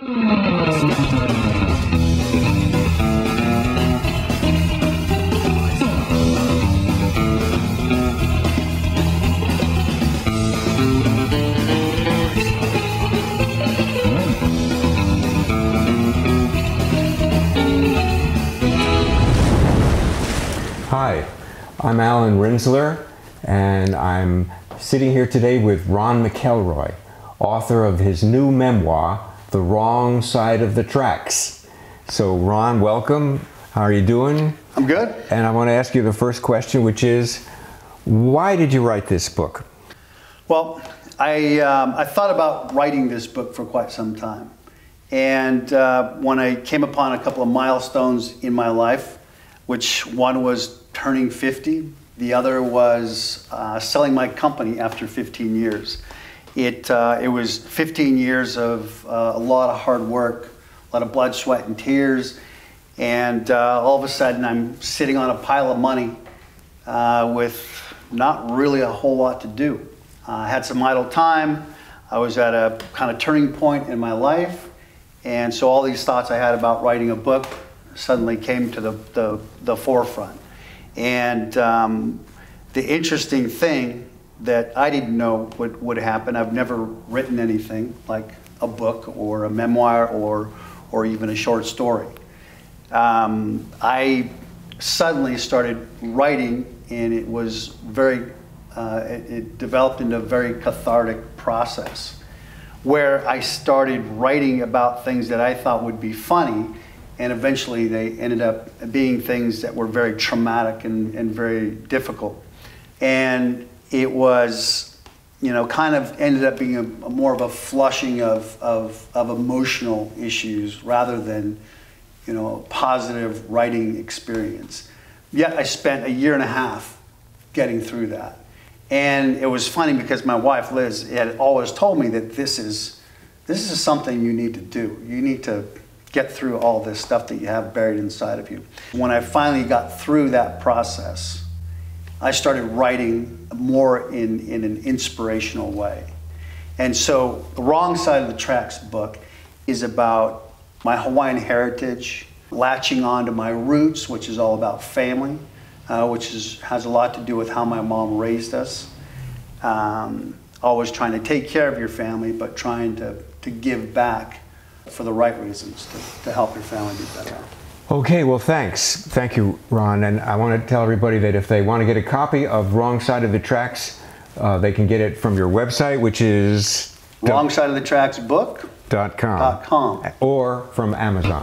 Hi, I'm Alan Rinsler, and I'm sitting here today with Ron McElroy, author of his new memoir, The Wrong Side of the Tracks. So Ron, welcome. How are you doing? I'm good. And I want to ask you the first question, which is, why did you write this book? Well, I thought about writing this book for quite some time. And when I came upon a couple of milestones in my life, which one was turning 50, the other was selling my company after 15 years. It was 15 years of a lot of hard work, a lot of blood, sweat, and tears, and all of a sudden I'm sitting on a pile of money with not really a whole lot to do. I had some idle time. I was at a kind of turning point in my life, and so all these thoughts I had about writing a book suddenly came to the forefront. And the interesting thing that I didn't know would happen, I've never written anything like a book or a memoir or even a short story. I suddenly started writing, and it was it developed into a very cathartic process where I started writing about things that I thought would be funny, and eventually they ended up being things that were very traumatic and very difficult. And it was, you know, kind of ended up being a more of a flushing of emotional issues rather than, you know, a positive writing experience. Yet I spent a year and a half getting through that. And it was funny because my wife, Liz, had always told me that this is something you need to do. You need to get through all this stuff that you have buried inside of you. When I finally got through that process, I started writing more in an inspirational way. And so The Wrong Side of the Tracks book is about my Hawaiian heritage, latching on to my roots, which is all about family, which has a lot to do with how my mom raised us. Always trying to take care of your family, but trying to give back for the right reasons, to help your family be better. Okay, well thanks. Thank you, Ron. And I want to tell everybody that if they want to get a copy of Wrong Side of the Tracks, they can get it from your website, which is wrongsideofthetracksbook.com, or from Amazon.